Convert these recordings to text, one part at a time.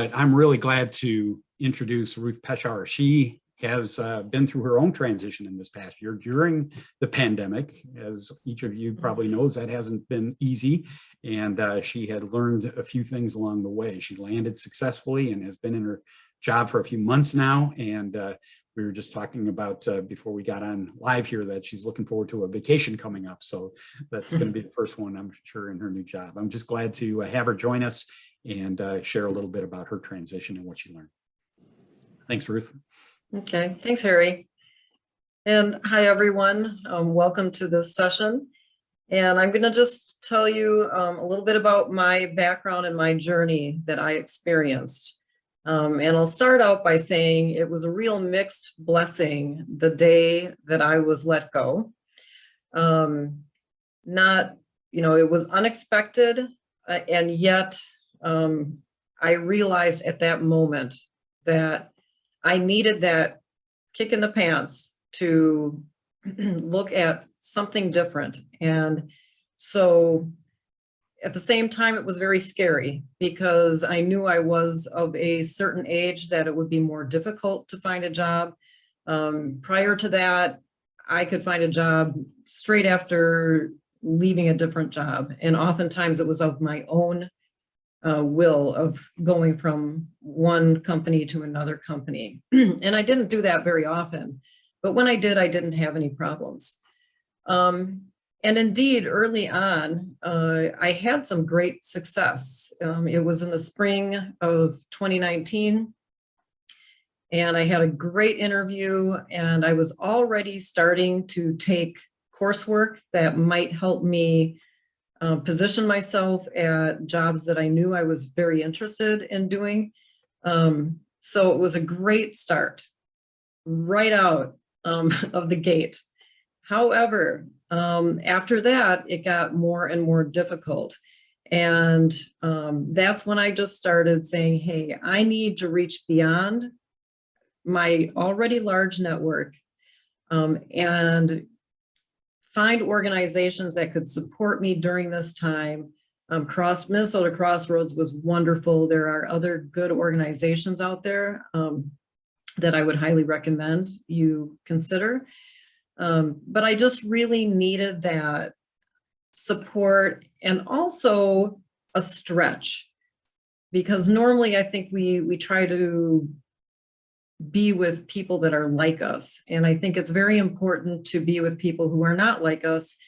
But I'm really glad to introduce Ruth Peschauer. She has been through her own transition in this past year during the pandemic. As each of you probably knows, that hasn't been easy. And she had learned a few things along the way. She landed successfully and has been in her job for a few months now. And we were just talking about before we got on live here that she's looking forward to a vacation coming up. So that's going to be the first one, I'm sure, in her new job. I'm just glad to have her join us and share a little bit about her transition and what she learned. Thanks, Ruth. Okay, thanks, Harry. And hi, everyone. Welcome to this session. And I'm going to just tell you a little bit about my background and my journey that I experienced. And I'll start out by saying it was a real mixed blessing the day that I was let go. It was unexpected, and yet I realized at that moment that I needed that kick in the pants to look at something different. And so at the same time, it was very scary because I knew I was of a certain age that it would be more difficult to find a job. Prior to that, I could find a job straight after leaving a different job. And oftentimes it was of my own will of going from one company to another company. And I didn't do that very often, but when I did, I didn't have any problems. And indeed, early on, I had some great success. It was in the spring of 2019, and I had a great interview, and I was already starting to take coursework that might help me position myself at jobs that I knew I was very interested in doing. So it was a great start right out of the gate. However, after that, it got more and more difficult. And that's when I just started saying, hey, I need to reach beyond my already large network and find organizations that could support me during this time. Minnesota Crossroads was wonderful. There are other good organizations out there that I would highly recommend you consider. But I just really needed that support and also a stretch, because normally I think we try to be with people that are like us. And I think it's very important to be with people who are not like us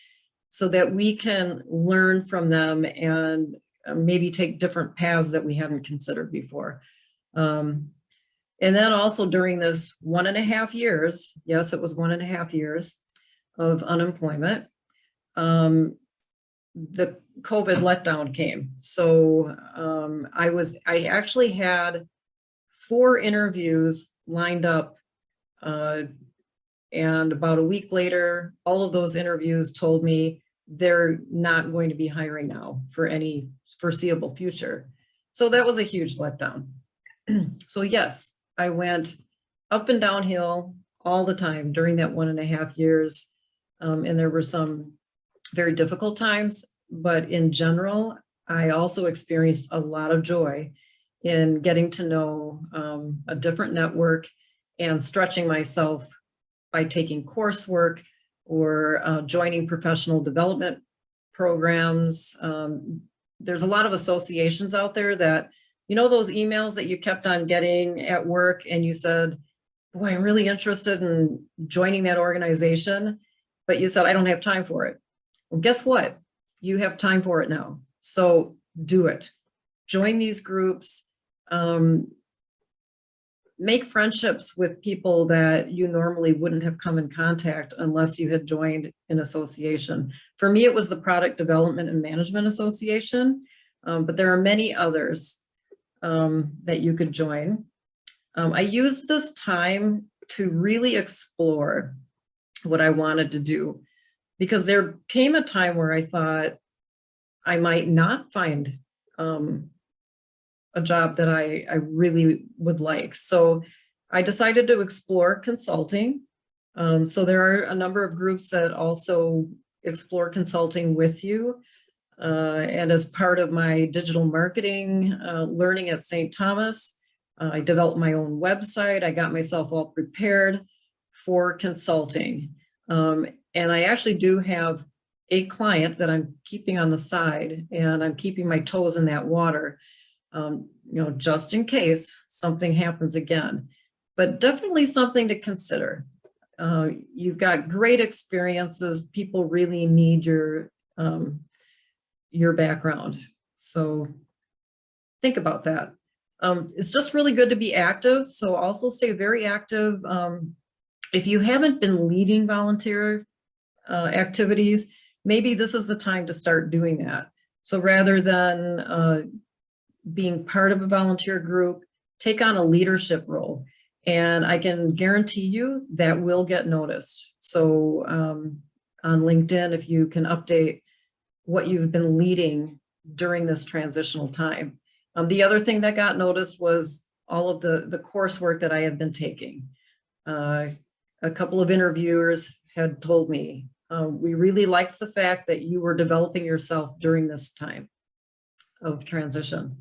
so that we can learn from them and maybe take different paths that we hadn't considered before. And then also during this 1.5 years, yes, it was 1.5 years of unemployment, the COVID letdown came. So I actually had 4 interviews lined up, and about a week later, all of those interviews told me they're not going to be hiring now for any foreseeable future. So that was a huge letdown. So yes, I went up and downhill all the time during that 1.5 years. And there were some very difficult times, but in general, I also experienced a lot of joy in getting to know a different network and stretching myself by taking coursework or joining professional development programs. There's a lot of associations out there that, you know, those emails that you kept on getting at work and you said, boy, I'm really interested in joining that organization, but you said, I don't have time for it. Well, guess what? You have time for it now. So do it. Join these groups. Make friendships with people that you normally wouldn't have come in contact unless you had joined an association. For me, it was the Product Development and Management Association, but there are many others that you could join. I used this time to really explore what I wanted to do, because there came a time where I thought I might not find a job that I really would like. So I decided to explore consulting. So there are a number of groups that also explore consulting with you. And as part of my digital marketing learning at St. Thomas, I developed my own website. I got myself all prepared for consulting. And I actually do have a client that I'm keeping on the side, and I'm keeping my toes in that water, just in case something happens again. But definitely something to consider. You've got great experiences. People really need your background. So think about that. It's just really good to be active. So also stay very active. If you haven't been leading volunteer activities, maybe this is the time to start doing that. So rather than being part of a volunteer group, take on a leadership role. And I can guarantee you that will get noticed. So on LinkedIn, if you can update what you've been leading during this transitional time. The other thing that got noticed was all of the coursework that I have been taking. A couple of interviewers had told me, we really liked the fact that you were developing yourself during this time of transition.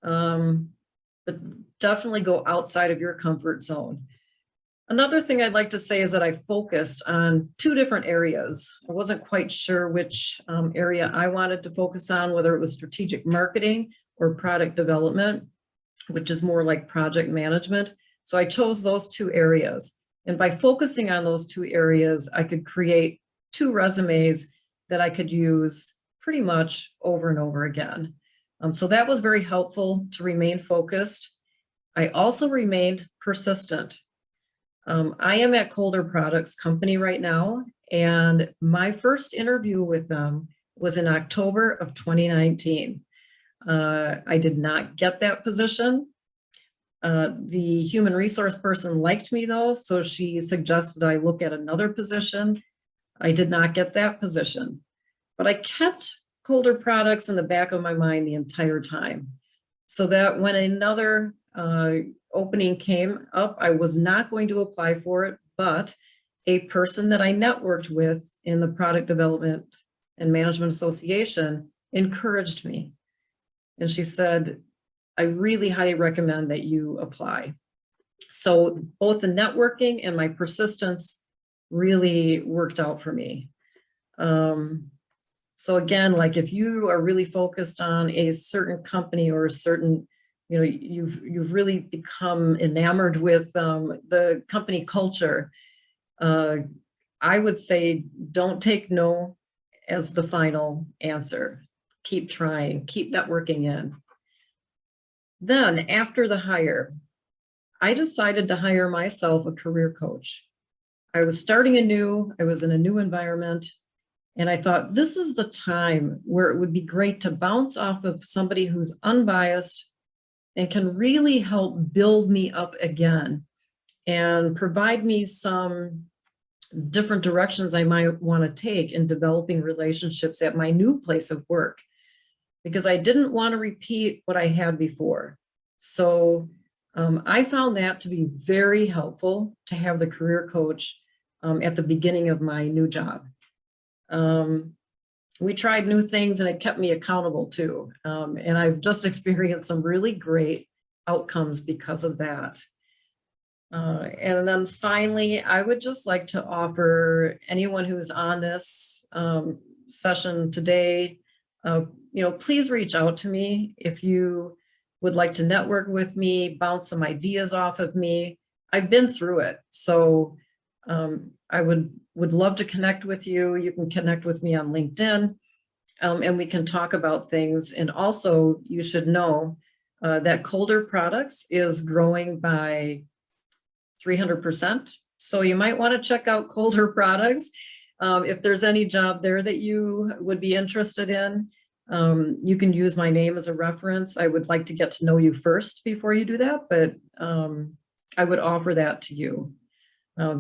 But definitely go outside of your comfort zone. Another thing I'd like to say is that I focused on 2 different areas. I wasn't quite sure which area I wanted to focus on, whether it was strategic marketing or product development, which is more like project management. So I chose those 2 areas. And by focusing on those 2 areas, I could create 2 resumes that I could use pretty much over and over again. So that was very helpful to remain focused. I also remained persistent. I am at 𝙬𝙧 Products Company right now, and my first interview with them was in October of 2019. I did not get that position. The human resource person liked me though, so she suggested I look at another position. I did not get that position, but I kept 𝙬𝙧 Products in the back of my mind the entire time, so that when another opening came up, I was not going to apply for it, but a person that I networked with in the Product Development and Management Association encouraged me. And she said, I really highly recommend that you apply. So both the networking and my persistence really worked out for me. So again, like if you are really focused on a certain company or a certain, you've really become enamored with the company culture, I would say don't take no as the final answer. Keep trying, keep networking in. Then after the hire, I decided to hire myself a career coach. I was starting anew, I was in a new environment, and I thought this is the time where it would be great to bounce off of somebody who's unbiased and can really help build me up again and provide me some different directions I might want to take in developing relationships at my new place of work, because I didn't want to repeat what I had before. So I found that to be very helpful to have the career coach at the beginning of my new job. We tried new things and it kept me accountable too. And I've just experienced some really great outcomes because of that. And then finally, I would just like to offer anyone who's on this session today, please reach out to me if you would like to network with me, bounce some ideas off of me. I've been through it. So I would love to connect with you. You can connect with me on LinkedIn and we can talk about things. And also you should know that 𝙬𝙧 Products is growing by 300%. So you might want to check out 𝙬𝙧 Products. If there's any job there that you would be interested in, you can use my name as a reference. I would like to get to know you first before you do that, but I would offer that to you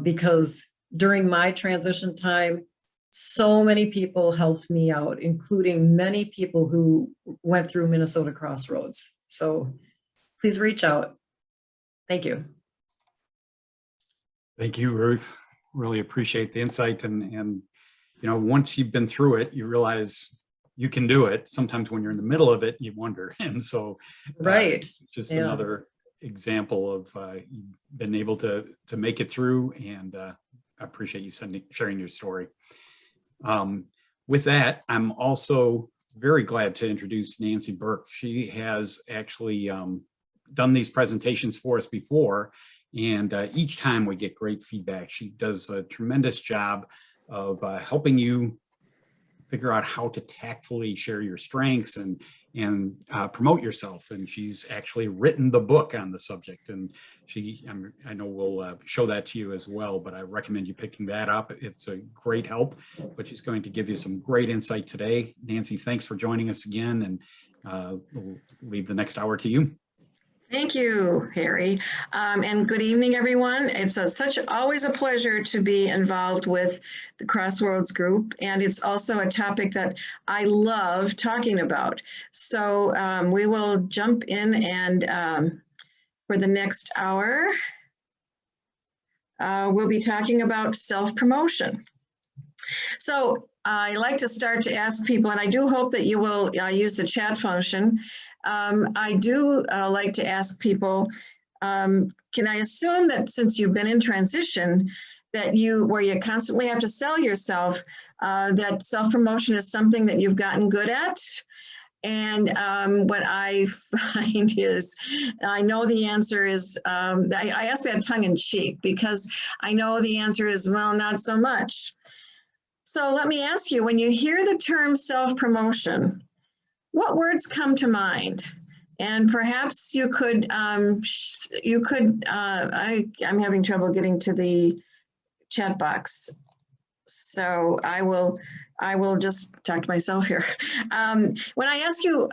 because during my transition time, so many people helped me out, including many people who went through Minnesota Crossroads. So please reach out. Thank you. Thank you, Ruth. Really appreciate the insight. And once you've been through it, you realize you can do it. Sometimes when you're in the middle of it, you wonder. And so Right. just Yeah. another example of you've been able to make it through, and I appreciate you sharing your story. With that, I'm also very glad to introduce Nancy Burke. She has actually done these presentations for us before, and each time we get great feedback. She does a tremendous job of helping you figure out how to tactfully share your strengths and promote yourself. And she's actually written the book on the subject, and I know we'll show that to you as well, but I recommend you picking that up. It's a great help, but she's going to give you some great insight today. Nancy, thanks for joining us again, and we'll leave the next hour to you. Thank you, Harry, and good evening, everyone. It's always a pleasure to be involved with the Crossroads group, and it's also a topic that I love talking about. So we will jump in, and for the next hour, we'll be talking about self-promotion. So I like to start to ask people, and I do hope that you will use the chat function. I do like to ask people, can I assume that since you've been in transition, that where you constantly have to sell yourself, that self-promotion is something that you've gotten good at? And what I find is, I know the answer is, I ask that tongue in cheek because I know the answer is, well, not so much. So let me ask you, when you hear the term self-promotion, what words come to mind? And perhaps you could, I'm having trouble getting to the chat box. So I will just talk to myself here. When I ask you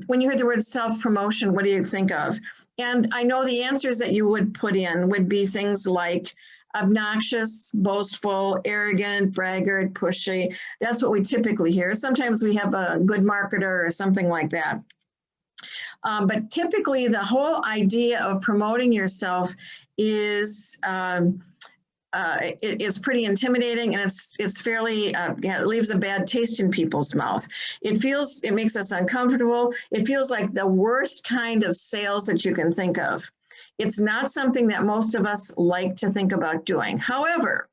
when you hear the word self-promotion, what do you think of? And I know the answers that you would put in would be things like obnoxious, boastful, arrogant, braggart, pushy. That's what we typically hear. Sometimes we have a good marketer or something like that. But typically the whole idea of promoting yourself is it's pretty intimidating, and it's fairly it leaves a bad taste in people's mouth. It makes us uncomfortable. It feels like the worst kind of sales that you can think of. It's not something that most of us like to think about doing. However,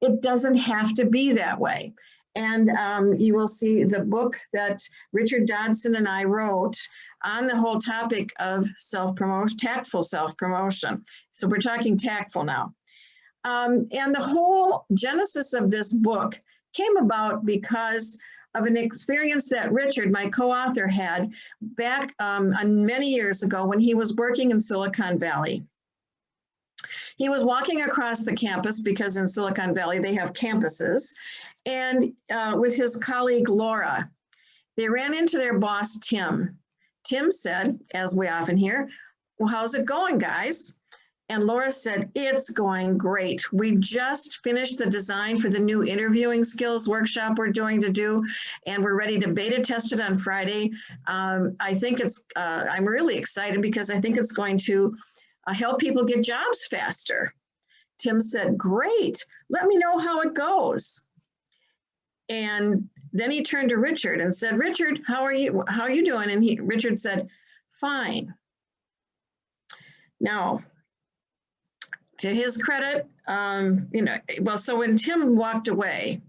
it doesn't have to be that way. And you will see the book that Richard Dodson and I wrote on the whole topic of self-promotion, tactful self-promotion. So we're talking tactful now. And the whole genesis of this book came about because of an experience that Richard, my co-author, had back many years ago when he was working in Silicon Valley. He was walking across the campus, because in Silicon Valley they have campuses, and with his colleague Laura. They ran into their boss, Tim. Tim said, as we often hear, "Well, how's it going, guys?" And Laura said, "It's going great. We just finished the design for the new interviewing skills workshop we're doing and we're ready to beta test it on Friday. I think I'm really excited because I think it's going to help people get jobs faster." Tim said, "Great, let me know how it goes." And then he turned to Richard and said, "Richard, how are you doing?" And Richard said, "Fine." Now, to his credit, so when Tim walked away,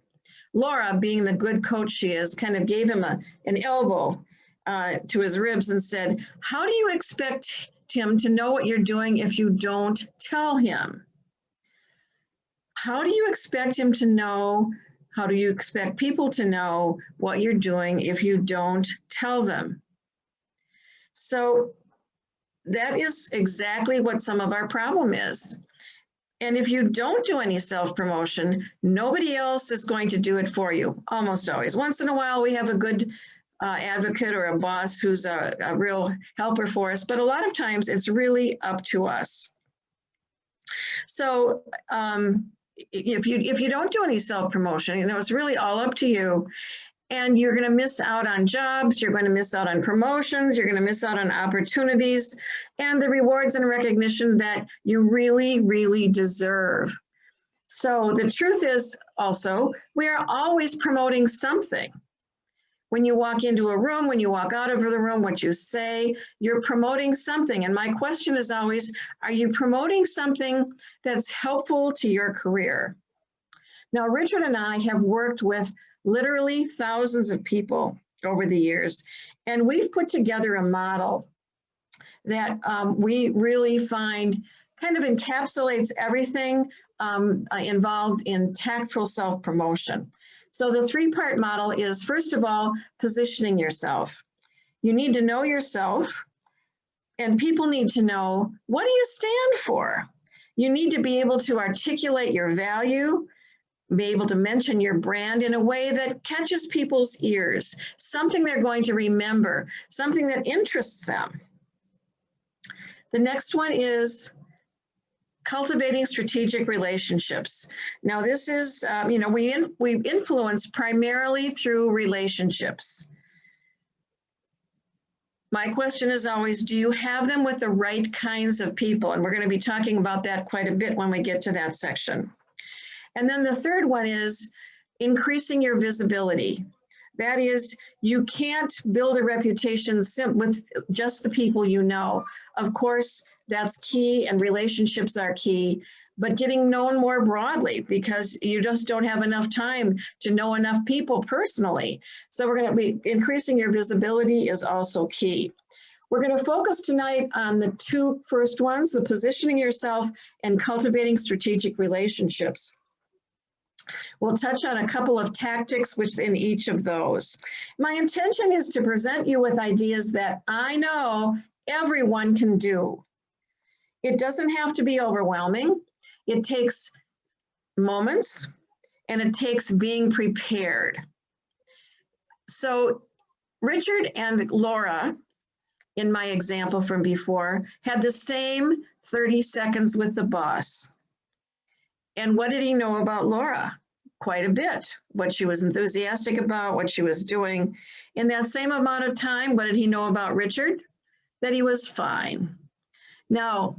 Laura, being the good coach she is, kind of gave him an elbow to his ribs and said, "How do you expect Tim to know what you're doing if you don't tell him? How do you expect him to know? How do you expect people to know what you're doing if you don't tell them?" So that is exactly what some of our problem is. And if you don't do any self-promotion, nobody else is going to do it for you, almost always. Once in a while, we have a good advocate or a boss who's a real helper for us, but a lot of times it's really up to us. So if you don't do any self-promotion, it's really all up to you. And you're going to miss out on jobs, you're going to miss out on promotions, you're going to miss out on opportunities and the rewards and recognition that you really, really deserve. So the truth is also, we are always promoting something. When you walk into a room, when you walk out of the room, what you say, you're promoting something. And my question is always, are you promoting something that's helpful to your career? Now, Richard and I have worked with literally thousands of people over the years, and we've put together a model that we really find kind of encapsulates everything involved in tactful self-promotion. So the three-part model is, first of all, positioning yourself. You need to know yourself, and people need to know, what do you stand for? You need to be able to articulate your value, be able to mention your brand in a way that catches people's ears, something they're going to remember, something that interests them. The next one is cultivating strategic relationships. Now, this is, we influence primarily through relationships. My question is always, do you have them with the right kinds of people? And we're going to be talking about that quite a bit when we get to that section. And then the third one is increasing your visibility. That is, you can't build a reputation with just the people you know. Of course, that's key, and relationships are key, but getting known more broadly, because you just don't have enough time to know enough people personally. So we're going to be increasing your visibility is also key. We're going to focus tonight on the two first ones, the positioning yourself and cultivating strategic relationships. We'll touch on a couple of tactics within each of those. My intention is to present you with ideas that I know everyone can do. It doesn't have to be overwhelming. It takes moments, and it takes being prepared. So Richard and Laura, in my example from before, had the same 30 seconds with the boss. And what did he know about Laura? Quite a bit. What she was enthusiastic about, what she was doing. In that same amount of time, what did he know about Richard? That he was fine. Now,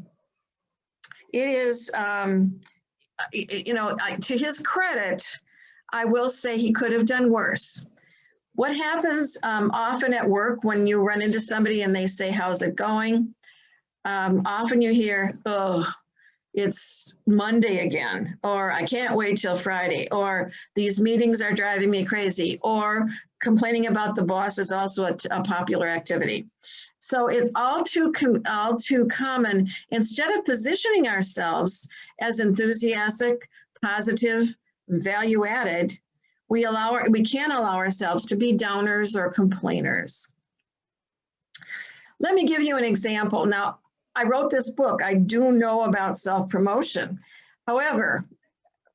it is, to his credit, I will say he could have done worse. What happens often at work when you run into somebody and they say, how's it going? Often you hear, oh, it's Monday again, or I can't wait till Friday, or these meetings are driving me crazy, or complaining about the boss is also a popular activity. So it's all too common. Instead of positioning ourselves as enthusiastic, positive, value-added, we can't allow ourselves to be downers or complainers. Let me give you an example. Now, I wrote this book. I do know about self-promotion. However,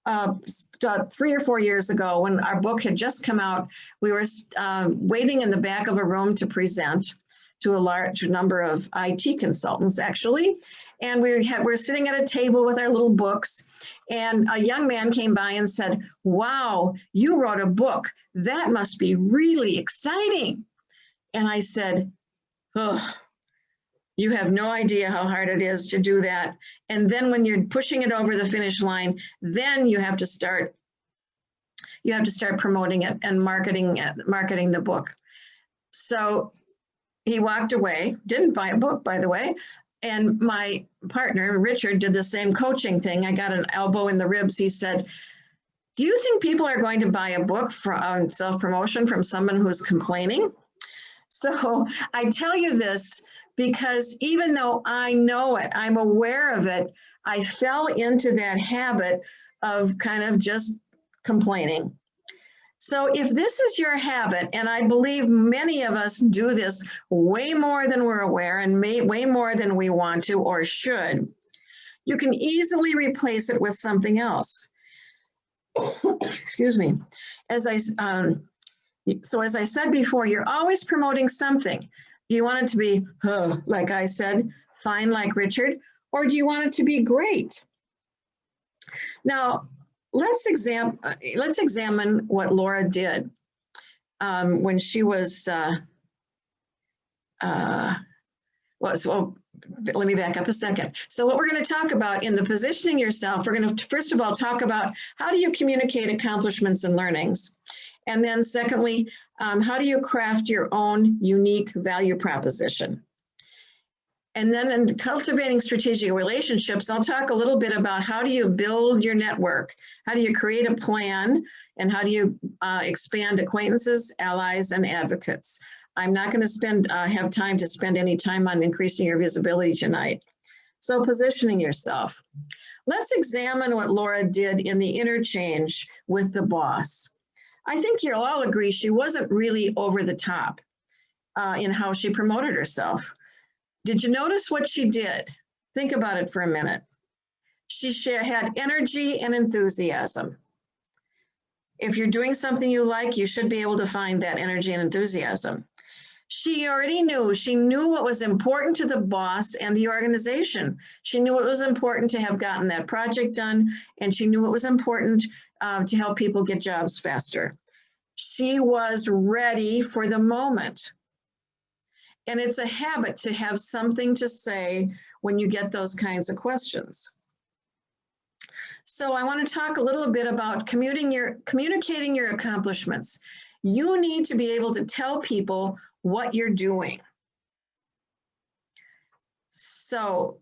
3 or 4 years ago, when our book had just come out, we were waiting in the back of a room to present to a large number of IT consultants, actually. And we're sitting at a table with our little books, and a young man came by and said, wow, you wrote a book. That must be really exciting. And I said, oh, you have no idea how hard it is to do that. And then when you're pushing it over the finish line, then you have to start promoting it and marketing the book. So he walked away, didn't buy a book, by the way. And my partner, Richard, did the same coaching thing. I got an elbow in the ribs. He said, do you think people are going to buy a book on self-promotion from someone who's complaining? So I tell you this because even though I know it, I'm aware of it, I fell into that habit of kind of just complaining. So if this is your habit, and I believe many of us do this way more than we're aware and way more than we want to or should, you can easily replace it with something else. Excuse me. So as I said before, you're always promoting something. Do you want it to be, like I said, fine like Richard, or do you want it to be great? Now, let's examine what Laura did when she was, let me back up a second. So what we're going to talk about in the positioning yourself, we're going to first of all talk about how do you communicate accomplishments and learnings. And then secondly, how do you craft your own unique value proposition? And then in cultivating strategic relationships, I'll talk a little bit about how do you build your network? How do you create a plan? And how do you expand acquaintances, allies, and advocates? I'm not going to have time to spend any time on increasing your visibility tonight. So positioning yourself. Let's examine what Laura did in the interchange with the boss. I think you'll all agree she wasn't really over the top in how she promoted herself. Did you notice what she did? Think about it for a minute. She had energy and enthusiasm. If you're doing something you like, you should be able to find that energy and enthusiasm. She already knew, she knew what was important to the boss and the organization. She knew it was important to have gotten that project done, and she knew it was important to help people get jobs faster. She was ready for the moment. And it's a habit to have something to say when you get those kinds of questions. So I want to talk a little bit about communicating your accomplishments. You need to be able to tell people what you're doing. So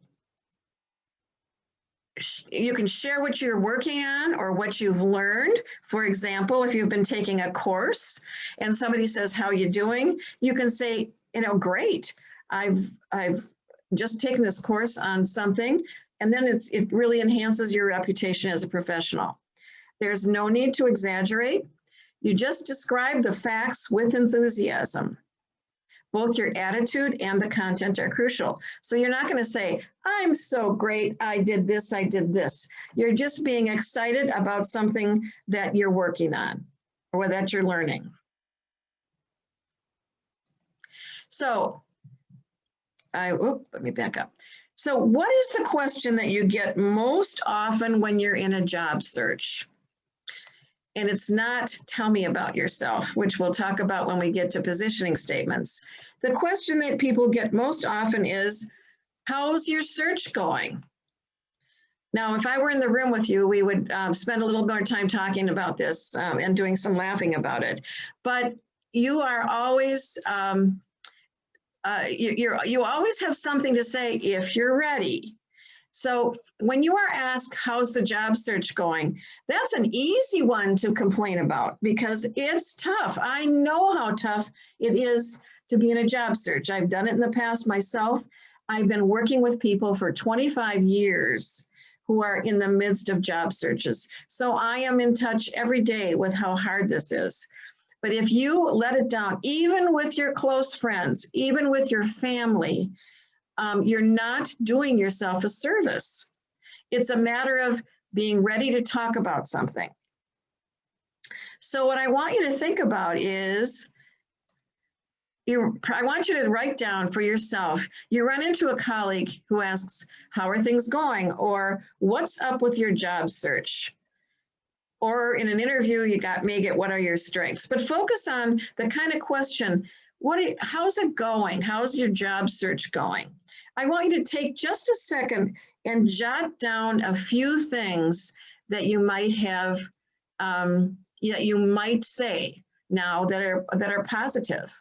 you can share what you're working on or what you've learned. For example, if you've been taking a course and somebody says, how are you doing? You can say, you know, great. I've just taken this course on something, and then it really enhances your reputation as a professional. There's no need to exaggerate. You just describe the facts with enthusiasm. Both your attitude and the content are crucial. So you're not going to say, I'm so great, I did this, I did this. You're just being excited about something that you're working on or that you're learning. So, let me back up. So what is the question that you get most often when you're in a job search? And it's not, tell me about yourself, which we'll talk about when we get to positioning statements. The question that people get most often is, how's your search going? Now, if I were in the room with you, we would spend a little more time talking about this and doing some laughing about it. But you are always, you always have something to say if you're ready. So when you are asked, how's the job search going? That's an easy one to complain about because it's tough. I know how tough it is to be in a job search. I've done it in the past myself. I've been working with people for 25 years who are in the midst of job searches. So I am in touch every day with how hard this is. But if you let it down, even with your close friends, even with your family, you're not doing yourself a service. It's a matter of being ready to talk about something. So what I want you to think about is, I want you to write down for yourself, you run into a colleague who asks, how are things going? Or what's up with your job search? Or in an interview, may get, what are your strengths? But focus on the kind of question, how's it going? How's your job search going? I want you to take just a second and jot down a few things that you might have, that you might say now that are positive.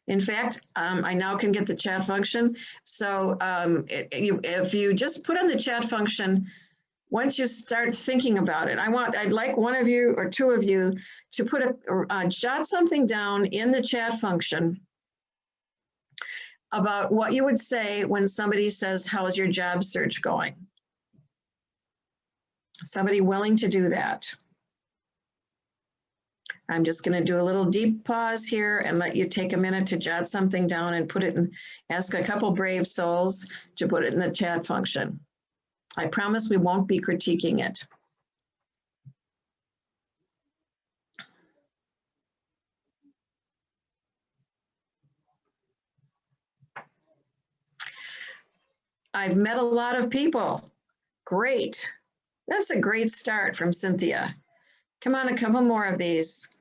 In fact, I now can get the chat function. So if you just put on the chat function, once you start thinking about it, I'd like one of you or two of you to jot something down in the chat function about what you would say when somebody says, how's your job search going? Somebody willing to do that. I'm just going to do a little deep pause here and let you take a minute to jot something down and put it in, ask a couple brave souls to put it in the chat function. I promise we won't be critiquing it. I've met a lot of people. Great. That's a great start from Cynthia. Come on, a couple more of these.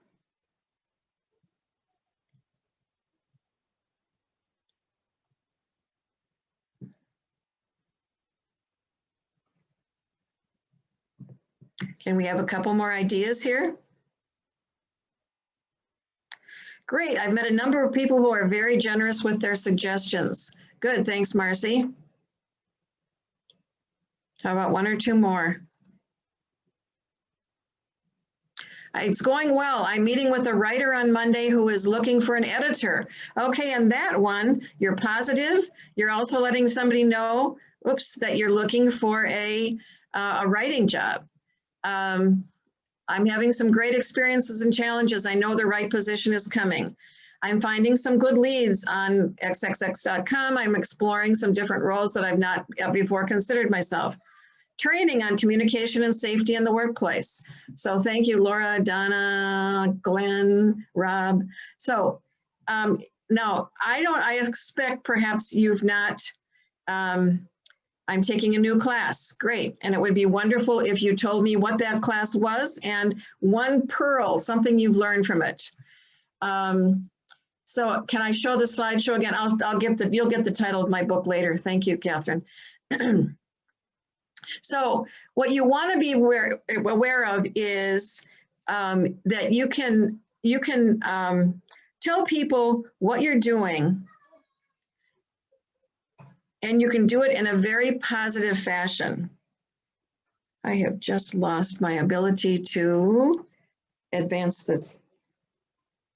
Can we have a couple more ideas here? Great, I've met a number of people who are very generous with their suggestions. Good, thanks, Marcy. How about one or two more? It's going well. I'm meeting with a writer on Monday who is looking for an editor. Okay, and that one, you're positive. You're also letting somebody know, oops, that you're looking for a writing job. I'm having some great experiences and challenges. I know the right position is coming. I'm finding some good leads on xxx.com. I'm exploring some different roles that I've not before considered myself. Training on communication and safety in the workplace. So thank you, Laura, Donna, Glenn, Rob. So now I expect perhaps you've not, I'm taking a new class, great. And it would be wonderful if you told me what that class was and one pearl, something you've learned from it. So can I show the slideshow again? You'll get the title of my book later. Thank you, Catherine. So what you want to be aware of is that you can tell people what you're doing, and you can do it in a very positive fashion. I have just lost my ability to advance the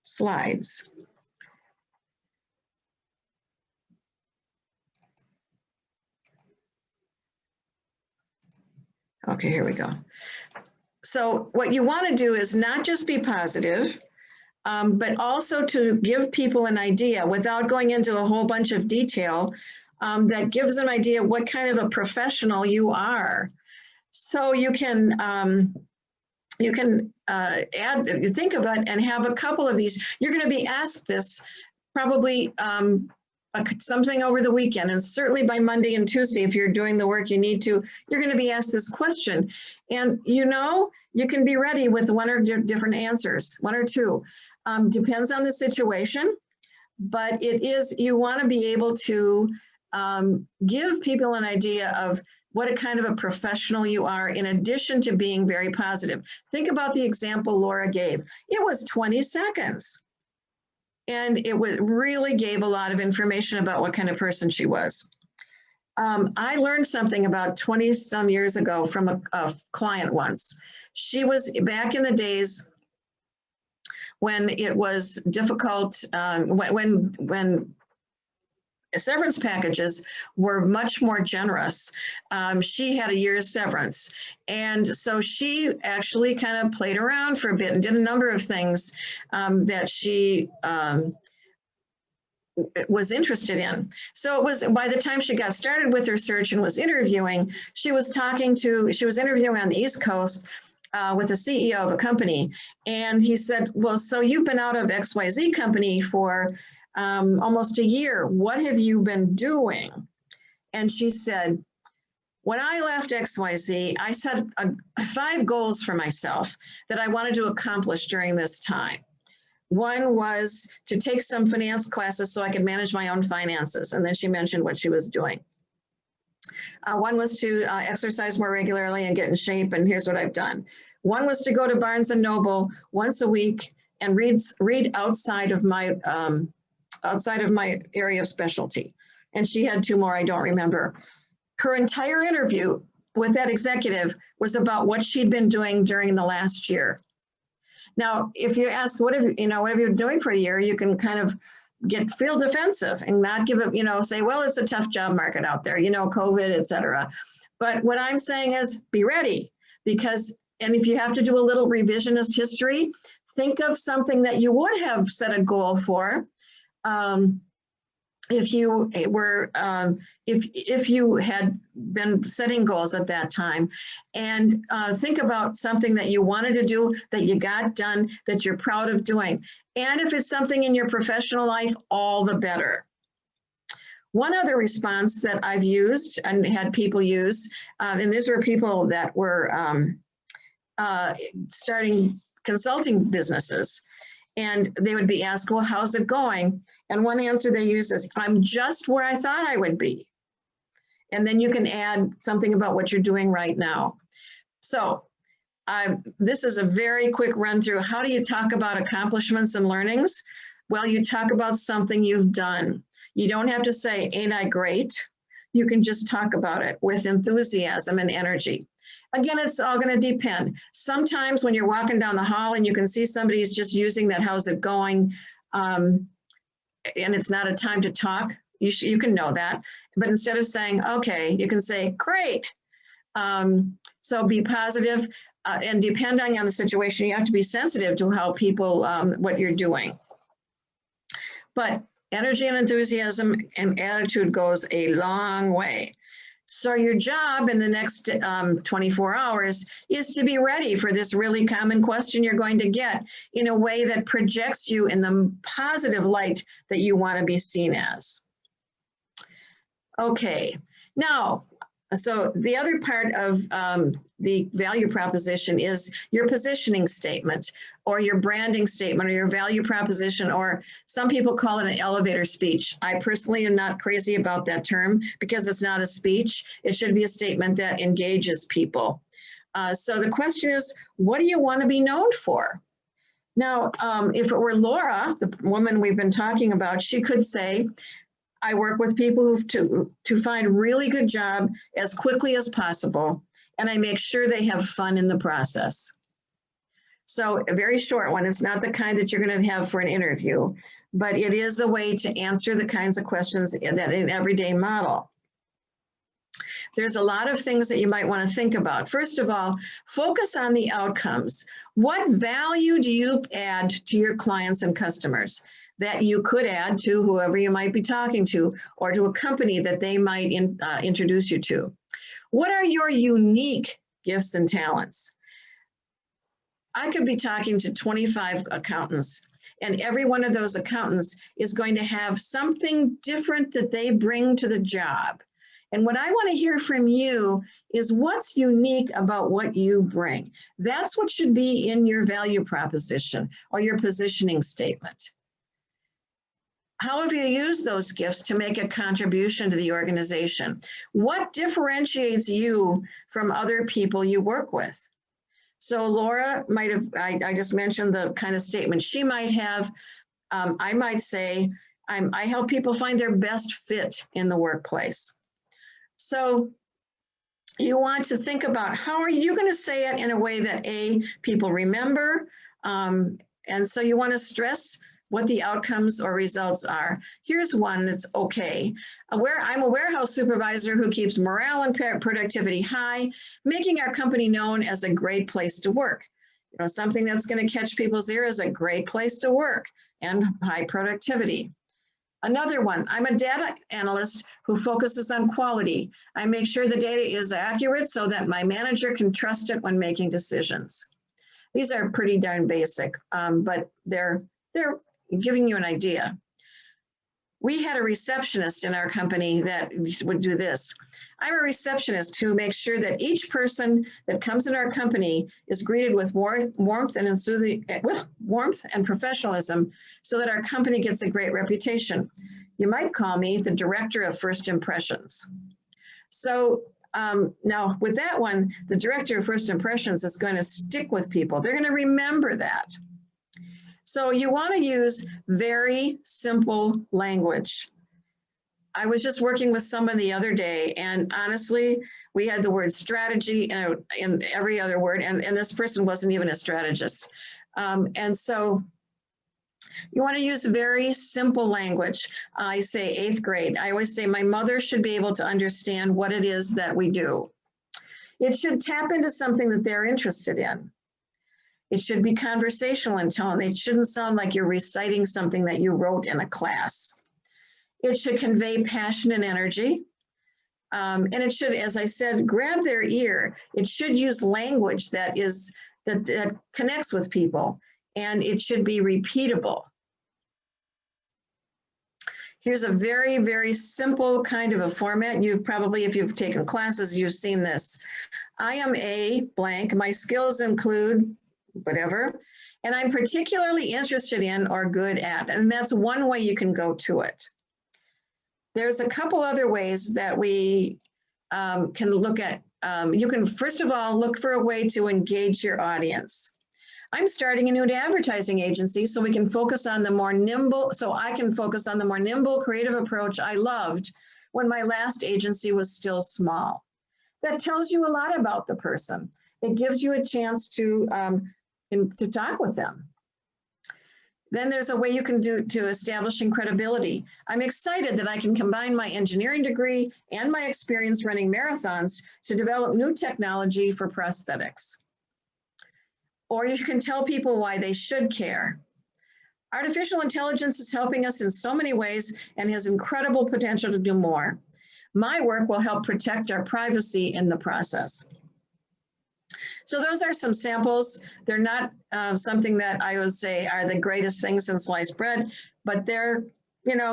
slides. Okay, here we go. So what you want to do is not just be positive, but also to give people an idea without going into a whole bunch of detail that gives them an idea what kind of a professional you are. So you can think of it and have a couple of these. You're going to be asked this probably something over the weekend, and certainly by Monday and Tuesday, if you're doing the work you need to, you're going to be asked this question. And you can be ready with one or different answers, one or two. Depends on the situation, but you want to be able to give people an idea of what a kind of a professional you are, in addition to being very positive. Think about the example Laura gave. It was 20 seconds. And it really gave a lot of information about what kind of person she was. I learned something about 20 some years ago from a client once. She was back in the days when it was difficult, when severance packages were much more generous. She had a year's severance. And so she actually kind of played around for a bit and did a number of things that she was interested in. So it was, by the time she got started with her search and was interviewing, she was interviewing on the East Coast with the CEO of a company. And he said, well, so you've been out of XYZ company for almost a year. What have you been doing? And she said, when I left XYZ, I set 5 goals for myself that I wanted to accomplish during this time. One was to take some finance classes so I could manage my own finances. And then she mentioned what she was doing. One was to exercise more regularly and get in shape. And here's what I've done. One was to go to Barnes & Noble once a week and read outside of my area of specialty. And she had 2 more, I don't remember. Her entire interview with that executive was about what she'd been doing during the last year. Now, if you ask, what have you been doing for a year, you can kind of feel defensive and not give it, say, well, it's a tough job market out there, COVID, et cetera. But what I'm saying is be ready, and if you have to do a little revisionist history, think of something that you would have set a goal for. If you were, if you had been setting goals at that time, and think about something that you wanted to do, that you got done, that you're proud of doing. And if it's something in your professional life, all the better. One other response that I've used and had people use, and these were people that were starting consulting businesses. And they would be asked, well, how's it going? And one answer they use is, I'm just where I thought I would be. And then you can add something about what you're doing right now. So This is a very quick run through. How do you talk about accomplishments and learnings? Well, you talk about something you've done. You don't have to say, ain't I great? You can just talk about it with enthusiasm and energy. Again, it's all going to depend. Sometimes when you're walking down the hall and you can see somebody's just using that, how's it going? And it's not a time to talk. You can know that. But instead of saying, okay, you can say, great. So be positive, and depending on the situation, you have to be sensitive to how people, what you're doing. But energy and enthusiasm and attitude goes a long way. So your job in the next 24 hours is to be ready for this really common question you're going to get in a way that projects you in the positive light that you want to be seen as. Okay, now, so the other part of the value proposition is your positioning statement or your branding statement or your value proposition, or some people call it an elevator speech. I personally am not crazy about that term because it's not a speech. It should be a statement that engages people. So the question is, what do you want to be known for? Now, if it were Laura, the woman we've been talking about, she could say, I work with people to find a really good job as quickly as possible, and I make sure they have fun in the process. So a very short one. It's not the kind that you're going to have for an interview, but it is a way to answer the kinds of questions that an everyday model. There's a lot of things that you might want to think about. First of all, focus on the outcomes. What value do you add to your clients and customers that you could add to whoever you might be talking to, or to a company that they might introduce you to? What are your unique gifts and talents? I could be talking to 25 accountants, and every one of those accountants is going to have something different that they bring to the job. And what I want to hear from you is what's unique about what you bring. That's what should be in your value proposition or your positioning statement. How have you used those gifts to make a contribution to the organization? What differentiates you from other people you work with? So Laura might have, I just mentioned the kind of statement she might have. I might say, I help people find their best fit in the workplace. So you want to think about, how are you going to say it in a way that people remember? And so you want to stress what the outcomes or results are. Here's one that's okay. I'm a warehouse supervisor who keeps morale and productivity high, making our company known as a great place to work. You know, something that's going to catch people's ear is a great place to work and high productivity. Another one, I'm a data analyst who focuses on quality. I make sure the data is accurate so that my manager can trust it when making decisions. These are pretty darn basic, but they're giving you an idea. We had a receptionist in our company that would do this. I'm a receptionist who makes sure that each person that comes in our company is greeted with warmth and professionalism so that our company gets a great reputation. You might call me the director of first impressions. So now with that one, the director of first impressions is going to stick with people. They're going to remember that. So you want to use very simple language. I was just working with someone the other day, and honestly, we had the word strategy in every other word, and this person wasn't even a strategist. And so you want to use very simple language. I say 8th grade. I always say my mother should be able to understand what it is that we do. It should tap into something that they're interested in. It should be conversational in tone. It shouldn't sound like you're reciting something that you wrote in a class. It should convey passion and energy. And it should, as I said, grab their ear. It should use language that connects with people, and it should be repeatable. Here's a very, very simple kind of a format. You've probably, if you've taken classes, you've seen this. I am a blank. My skills include whatever, and I'm particularly interested in or good at. And that's one way you can go to it. There's a couple other ways that we can look at You can, first of all, look for a way to engage your audience. I'm starting a new advertising agency so we can focus on the more nimble, so I can focus on the more nimble, creative approach I loved when my last agency was still small. That tells you a lot about the person. It gives you a chance to talk with them. Then there's a way you can do to establishing credibility. I'm excited that I can combine my engineering degree and my experience running marathons to develop new technology for prosthetics. Or you can tell people why they should care. Artificial intelligence is helping us in so many ways and has incredible potential to do more. My work will help protect our privacy in the process. So those are some samples. They're not something that I would say are the greatest things in sliced bread, but they're,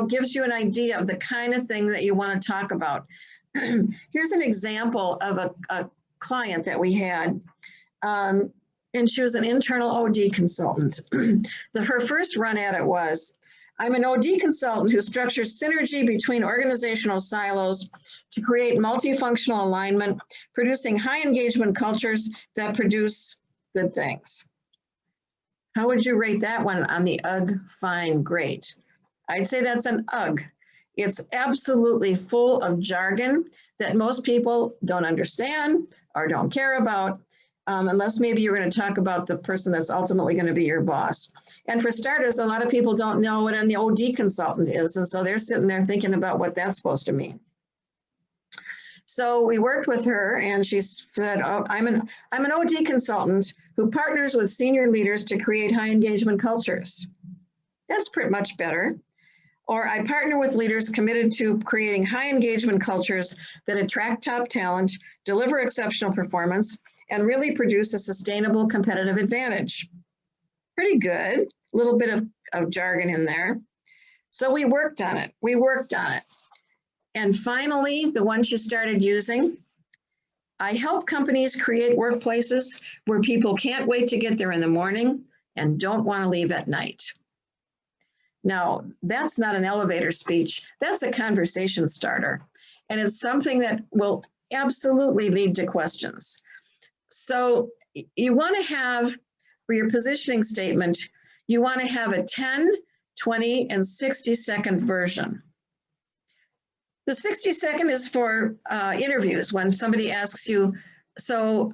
gives you an idea of the kind of thing that you want to talk about. Here's an example of a client that we had, and she was an internal OD consultant. Her first run at it was, I'm an OD consultant who structures synergy between organizational silos to create multifunctional alignment, producing high engagement cultures that produce good things. How would you rate that one on the UGG, fine, great? I'd say that's an UGG. It's absolutely full of jargon that most people don't understand or don't care about, unless maybe you're going to talk about the person that's ultimately going to be your boss. And for starters, a lot of people don't know what an OD consultant is, and so they're sitting there thinking about what that's supposed to mean. So we worked with her, and she said, oh, I'm an OD consultant who partners with senior leaders to create high engagement cultures. That's pretty much better. Or I partner with leaders committed to creating high engagement cultures that attract top talent, deliver exceptional performance, and really produce a sustainable competitive advantage. Pretty good, a little bit of jargon in there. So we worked on it, And finally, the one she started using, I help companies create workplaces where people can't wait to get there in the morning and don't want to leave at night. Now, that's not an elevator speech, that's a conversation starter. And it's something that will absolutely lead to questions. So you want to have, for your positioning statement, you want to have a 10, 20, and 60-second version. The 60-second is for interviews, when somebody asks you, so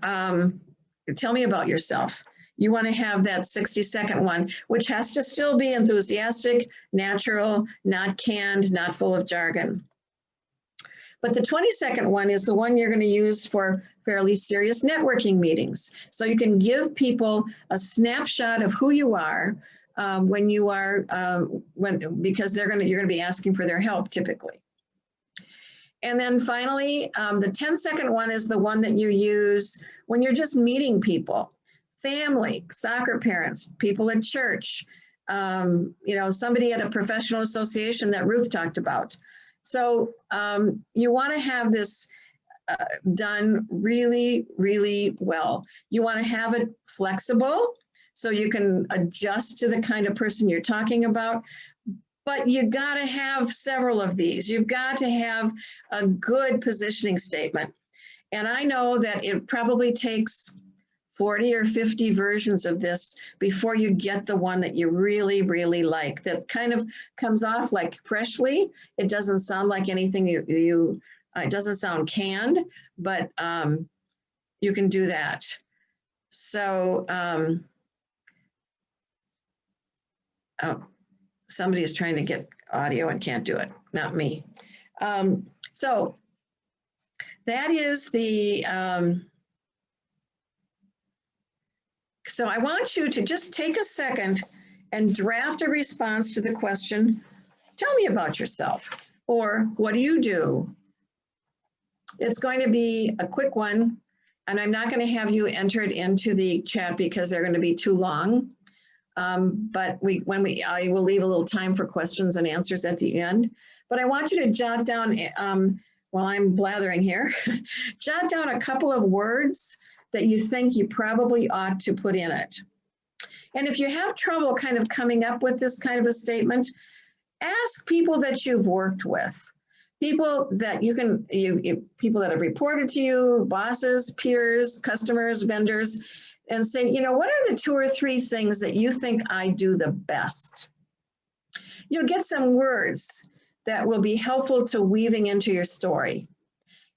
tell me about yourself. You want to have that 60-second one, which has to still be enthusiastic, natural, not canned, not full of jargon. But the 20-second one is the one you're going to use for fairly serious networking meetings. So you can give people a snapshot of who you are when you are, because you're going to be asking for their help typically. And then finally, the 10-second one is the one that you use when you're just meeting people, family, soccer parents, people at church, somebody at a professional association that Ruth talked about. So you want to have this done really, really well. You want to have it flexible so you can adjust to the kind of person you're talking about. But you got to have several of these. You've got to have a good positioning statement. And I know that it probably takes 40 or 50 versions of this before you get the one that you really, really like, that kind of comes off like freshly. It doesn't sound like anything it doesn't sound canned, but you can do that. So, oh, somebody is trying to get audio and can't do it, not me. So that is the, so I want you to just take a second and draft a response to the question, tell me about yourself, or what do you do? It's going to be a quick one, and I'm not going to have you enter it into the chat because they're going to be too long. But I will leave a little time for questions and answers at the end. But I want you to jot down, while I'm blathering here, jot down a couple of words that you think you probably ought to put in it. And if you have trouble kind of coming up with this kind of a statement, ask people that you've worked with. People that people that have reported to you, bosses, peers, customers, vendors, and say, what are the 2 or 3 things that you think I do the best? You'll get some words that will be helpful to weaving into your story.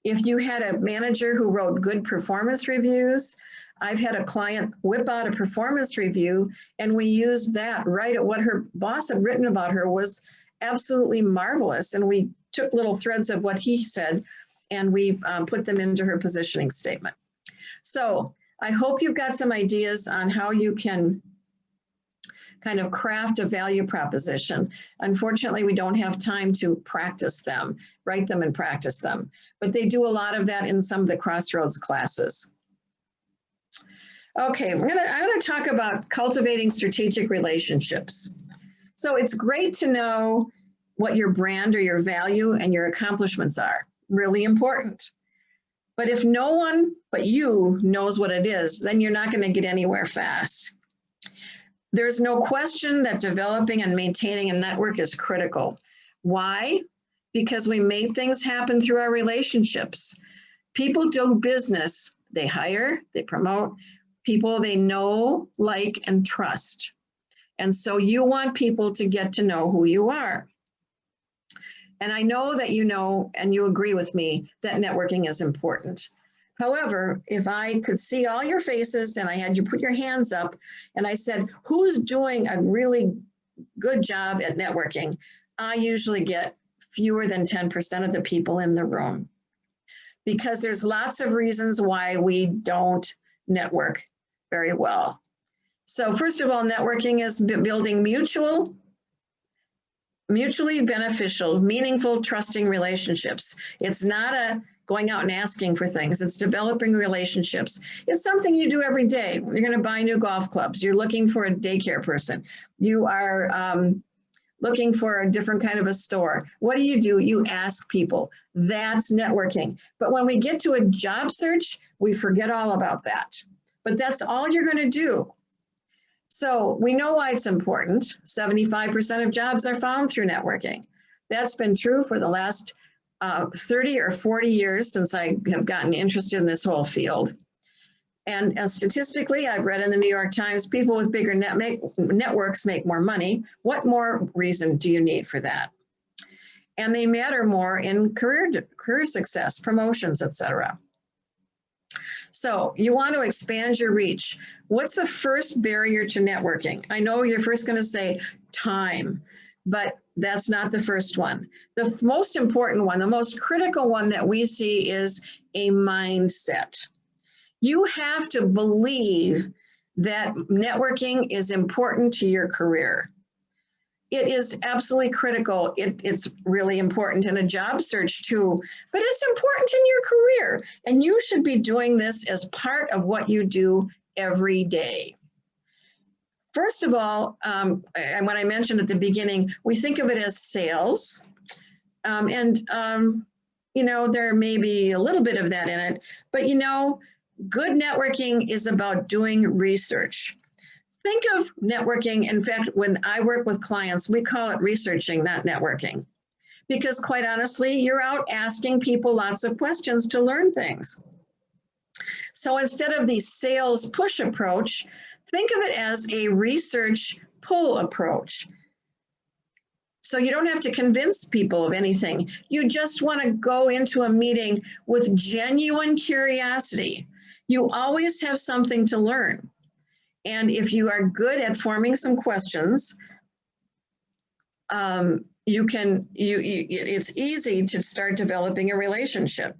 If you had a manager who wrote good performance reviews, I've had a client whip out a performance review, and we used that right at what her boss had written about her was absolutely marvelous. And we took little threads of what he said, and we put them into her positioning statement. So I hope you've got some ideas on how you can kind of craft a value proposition. Unfortunately, we don't have time to practice them, write them and practice them, but they do a lot of that in some of the Crossroads classes. Okay, I'm gonna talk about cultivating strategic relationships. So it's great to know what your brand or your value and your accomplishments are, really important. But if no one but you knows what it is, then you're not gonna get anywhere fast. There's no question that developing and maintaining a network is critical. Why? Because we make things happen through our relationships. People do business, they hire, they promote people they know, like, and trust. And so you want people to get to know who you are. And I know that you know, and you agree with me, that networking is important. However, if I could see all your faces and I had you put your hands up and I said, who's doing a really good job at networking? I usually get fewer than 10% of the people in the room, because there's lots of reasons why we don't network very well. So first of all, networking is building mutually beneficial, meaningful, trusting relationships. It's not going out and asking for things. It's developing relationships. It's something you do every day. You're going to buy new golf clubs. You're looking for a daycare person. You are looking for a different kind of a store. What do? You ask people. That's networking. But when we get to a job search, we forget all about that. But that's all you're going to do. So we know why it's important. 75% of jobs are found through networking. That's been true for the last 30 or 40 years since I have gotten interested in this whole field. And statistically, I've read in the New York Times, people with bigger networks make more money. What more reason do you need for that? And they matter more in career success, promotions, etc. So you want to expand your reach. What's the first barrier to networking? I know you're first going to say time, but that's not the first one. The most important one, the most critical one that we see is a mindset. You have to believe that networking is important to your career. It is absolutely critical. It's really important in a job search too, but it's important in your career. And you should be doing this as part of what you do every day. First of all, and what I mentioned at the beginning, we think of it as sales. You know, there may be a little bit of that in it, but you know, good networking is about doing research. Think of networking. In fact, when I work with clients, we call it researching, not networking. Because quite honestly, you're out asking people lots of questions to learn things. So instead of the sales push approach, think of it as a research pull approach. So you don't have to convince people of anything. You just want to go into a meeting with genuine curiosity. You always have something to learn. And if you are good at forming some questions, it's easy to start developing a relationship.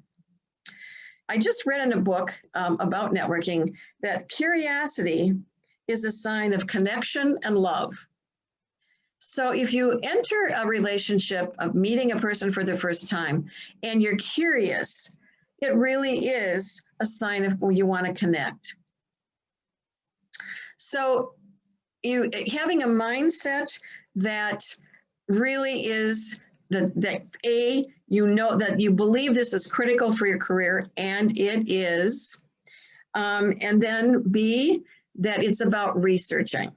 I just read in a book about networking that curiosity is a sign of connection and love. So if you enter a relationship of meeting a person for the first time and you're curious, it really is a sign of you want to connect. So having a mindset that really is that you know that you believe this is critical for your career, and it is, and then B, that it's about researching.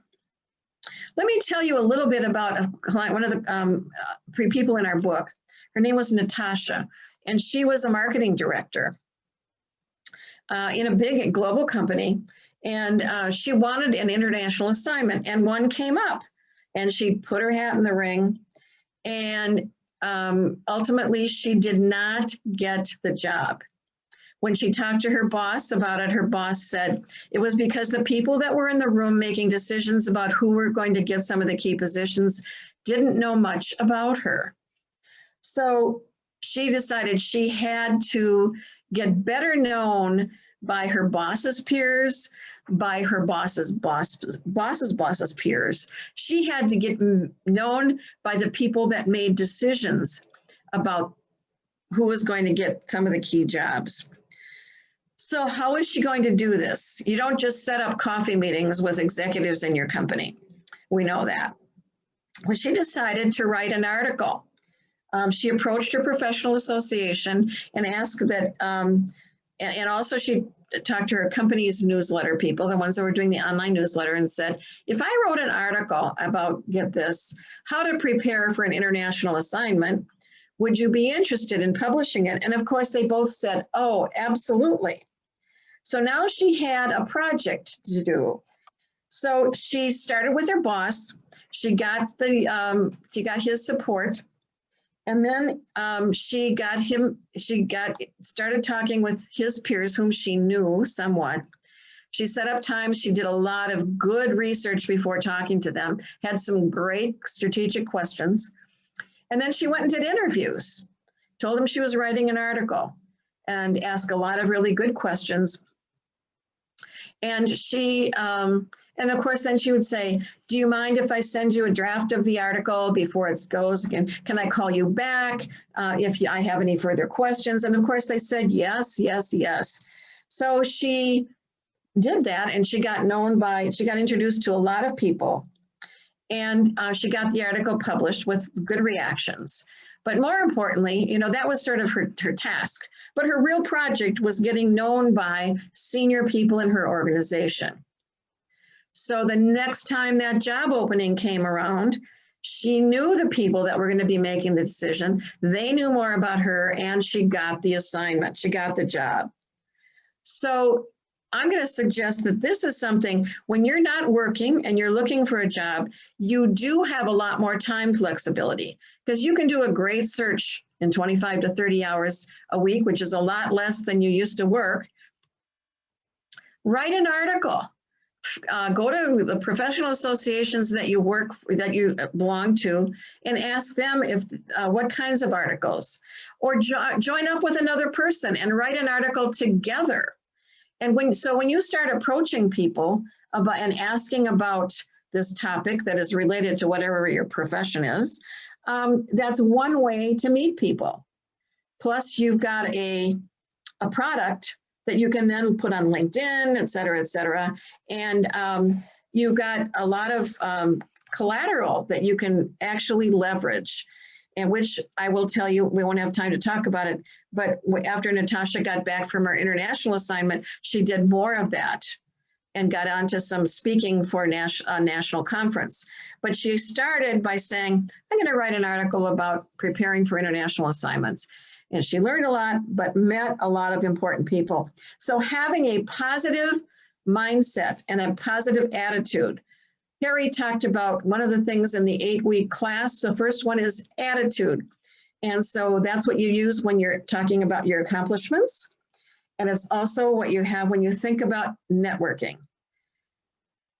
Let me tell you a little bit about a client, one of the people in our book. Her name was Natasha, and she was a marketing director in a big global company. And she wanted an international assignment, and one came up, and she put her hat in the ring. And ultimately, she did not get the job. When she talked to her boss about it, her boss said it was because the people that were in the room making decisions about who were going to get some of the key positions didn't know much about her. So she decided she had to get better known by her boss's peers, by her boss's boss's peers. She had to get known by the people that made decisions about who was going to get some of the key jobs. So how is she going to do this? You don't just set up coffee meetings with executives in your company. We know that. Well, she decided to write an article. She approached her professional association and asked that, and also she talked to her company's newsletter people, the ones that were doing the online newsletter, and said, if I wrote an article about, get this, how to prepare for an international assignment, would you be interested in publishing it? And of course, they both said, oh, absolutely. So now she had a project to do. So she started with her boss. She got his support. And then started talking with his peers, whom she knew somewhat. She set up times. She did a lot of good research before talking to them, had some great strategic questions. And then she went and did interviews, told them she was writing an article, and asked a lot of really good questions. And she, and of course, then she would say, do you mind if I send you a draft of the article before it goes again? Can I call you back if I have any further questions? And of course, they said, yes, yes, yes. So she did that, and she got introduced to a lot of people. And she got the article published with good reactions. But more importantly, you know, that was sort of her task. But her real project was getting known by senior people in her organization. So the next time that job opening came around, she knew the people that were going to be making the decision. They knew more about her, and she got the assignment. She got the job. So I'm going to suggest that this is something, when you're not working and you're looking for a job, you do have a lot more time flexibility, because you can do a great search in 25 to 30 hours a week, which is a lot less than you used to work. Write an article. Go to the professional associations that you belong to, and ask them if what kinds of articles, or join up with another person and write an article together. And when you start approaching people about and asking about this topic that is related to whatever your profession is, that's one way to meet people. Plus, you've got a product that you can then put on LinkedIn, et cetera, and you've got a lot of collateral that you can actually leverage. And which I will tell you, we won't have time to talk about it, but after Natasha got back from her international assignment, she did more of that and got onto some speaking for a national conference. But she started by saying, I'm going to write an article about preparing for international assignments. And she learned a lot, but met a lot of important people. So having a positive mindset and a positive attitude. Harry talked about one of the things in the 8-week class. The first one is attitude. And so that's what you use when you're talking about your accomplishments. And it's also what you have when you think about networking.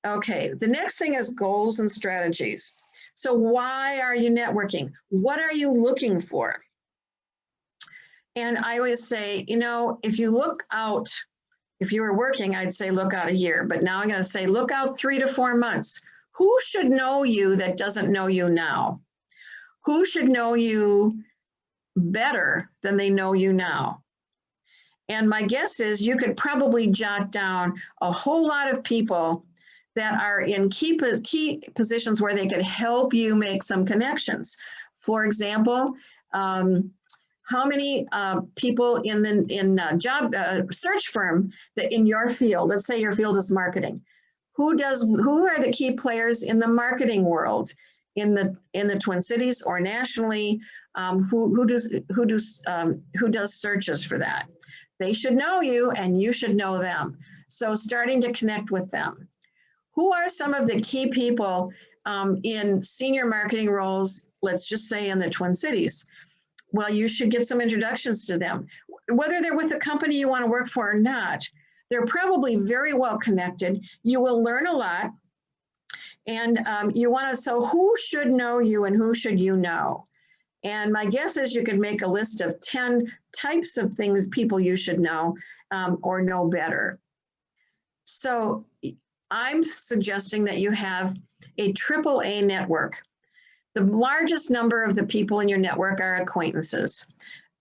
Okay, the next thing is goals and strategies. So why are you networking? What are you looking for? And I always say, you know, if you look out, if you were working, I'd say look out a year, but now I'm going to say look out 3 to 4 months. Who should know you that doesn't know you now? Who should know you better than they know you now? And my guess is you could probably jot down a whole lot of people that are in key positions where they could help you make some connections. For example, how many people in job search firm that in your field, let's say your field is marketing, Who are the key players in the marketing world in the Twin Cities or nationally? Who does searches for that? They should know you and you should know them. So starting to connect with them. Who are some of the key people in senior marketing roles, let's just say in the Twin Cities? Well, you should get some introductions to them. Whether they're with the company you want to work for or not, they're probably very well connected. You will learn a lot. And you want to, so who should know you and who should you know? And my guess is you could make a list of 10 types of things, people you should know or know better. So I'm suggesting that you have a AAA network. The largest number of the people in your network are acquaintances.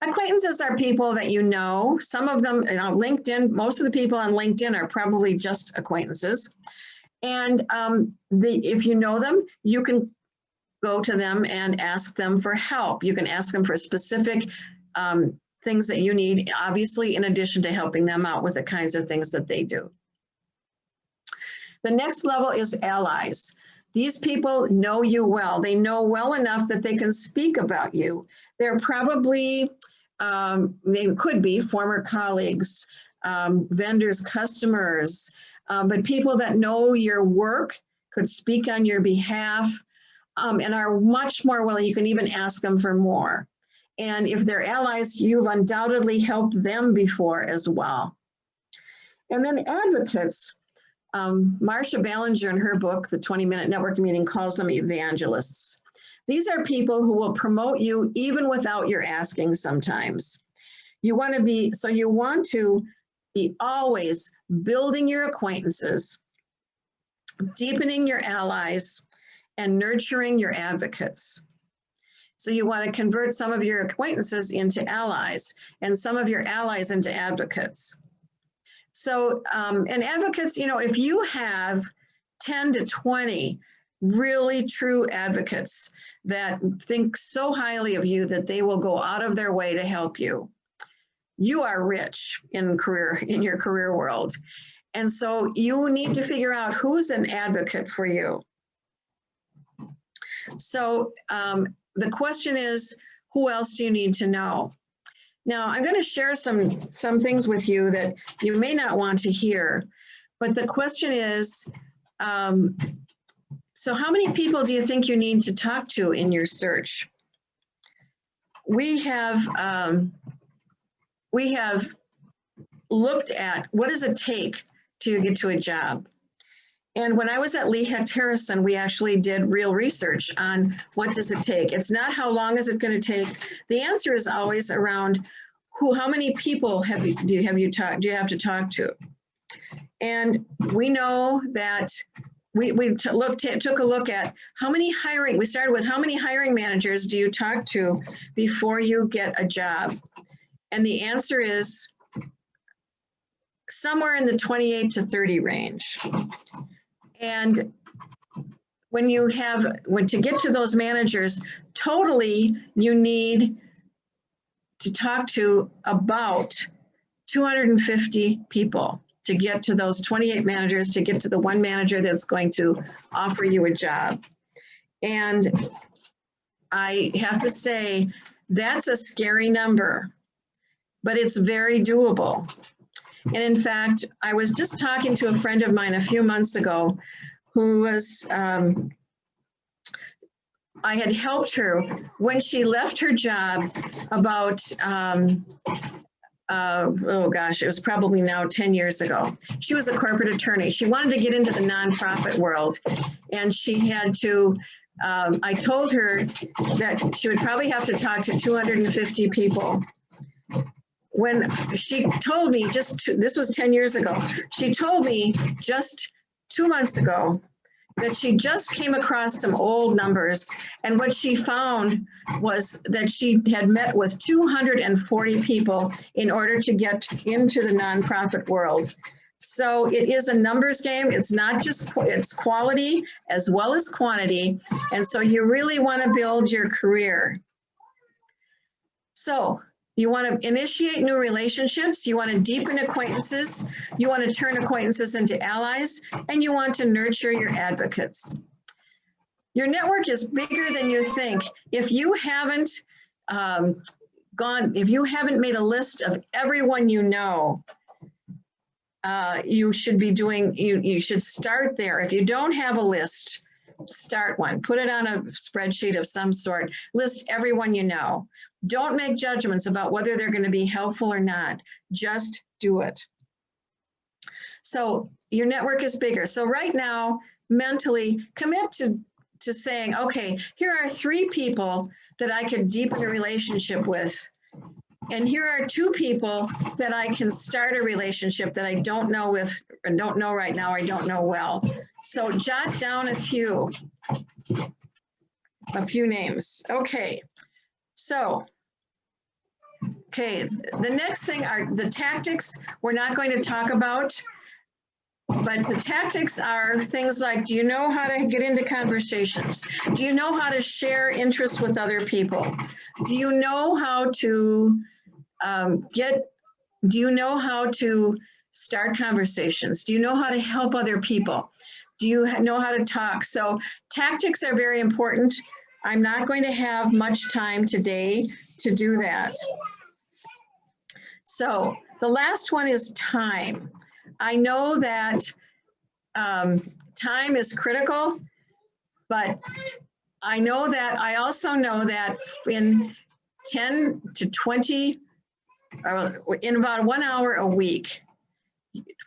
Acquaintances are people that you know. Some of them, LinkedIn, most of the people on LinkedIn are probably just acquaintances. And if you know them, you can go to them and ask them for help. You can ask them for specific things that you need, obviously, in addition to helping them out with the kinds of things that they do. The next level is allies. These people know you well. They know well enough that they can speak about you. They're probably, they could be former colleagues, vendors, customers, but people that know your work, could speak on your behalf, and are much more willing. You can even ask them for more. And if they're allies, you've undoubtedly helped them before as well. And then advocates. Marcia Ballinger in her book, The 20-Minute Networking Meeting, calls them evangelists. These are people who will promote you even without your asking sometimes. You want to be always building your acquaintances, deepening your allies, and nurturing your advocates. So you want to convert some of your acquaintances into allies and some of your allies into advocates. So, and advocates, if you have 10 to 20 really true advocates that think so highly of you that they will go out of their way to help you, you are rich in your career world. And so you need to figure out who's an advocate for you. So the question is, who else do you need to know? Now, I'm going to share some things with you that you may not want to hear, but the question is, so how many people do you think you need to talk to in your search? We have looked at what does it take to get to a job. And when I was at 𝙏𝙘𝙀𝙦, we actually did real research on what does it take. It's not how long is it going to take. The answer is always around how many people do you have to talk to? And we know that we took a look at how many hiring. We started with how many hiring managers do you talk to before you get a job? And the answer is somewhere in the 28 to 30 range. And to get to those managers, totally you need to talk to about 250 people to get to those 28 managers, to get to the one manager that's going to offer you a job. And I have to say, that's a scary number, but it's very doable. And in fact, I was just talking to a friend of mine a few months ago who was, I had helped her when she left her job about, oh gosh, it was probably now 10 years ago. She was a corporate attorney. She wanted to get into the nonprofit world, and she had to, I told her that she would probably have to talk to 250 people. When she told me this was 10 years ago, she told me just 2 months ago that she just came across some old numbers, and what she found was that she had met with 240 people in order to get into the nonprofit world. So it is a numbers game. It's not just, it's quality as well as quantity. And so you really want to build your career. So You want to initiate new relationships. You want to deepen acquaintances. You want to turn acquaintances into allies, and you want to nurture your advocates. Your network is bigger than you think. If you haven't if you haven't made a list of everyone you know, you should be doing, you should start there. If you don't have a list, start one. Put it on a spreadsheet of some sort. List everyone you know. Don't make judgments about whether they're going to be helpful or not. Just do it. So your network is bigger. So right now, mentally commit to saying, okay, here are 3 people that I could deepen a relationship with. And here are 2 people that I can start a relationship that I don't know with, or don't know right now, or I don't know well. So jot down a few names. Okay, so, the next thing are the tactics we're not going to talk about, but the tactics are things like, do you know how to get into conversations? Do you know how to share interests with other people? Do you know how to do you know how to start conversations? Do you know how to help other people? Do you know how to talk? So tactics are very important. I'm not going to have much time today to do that. So the last one is time. I know that time is critical, but I also know that in 10 to 20, in about 1 hour a week,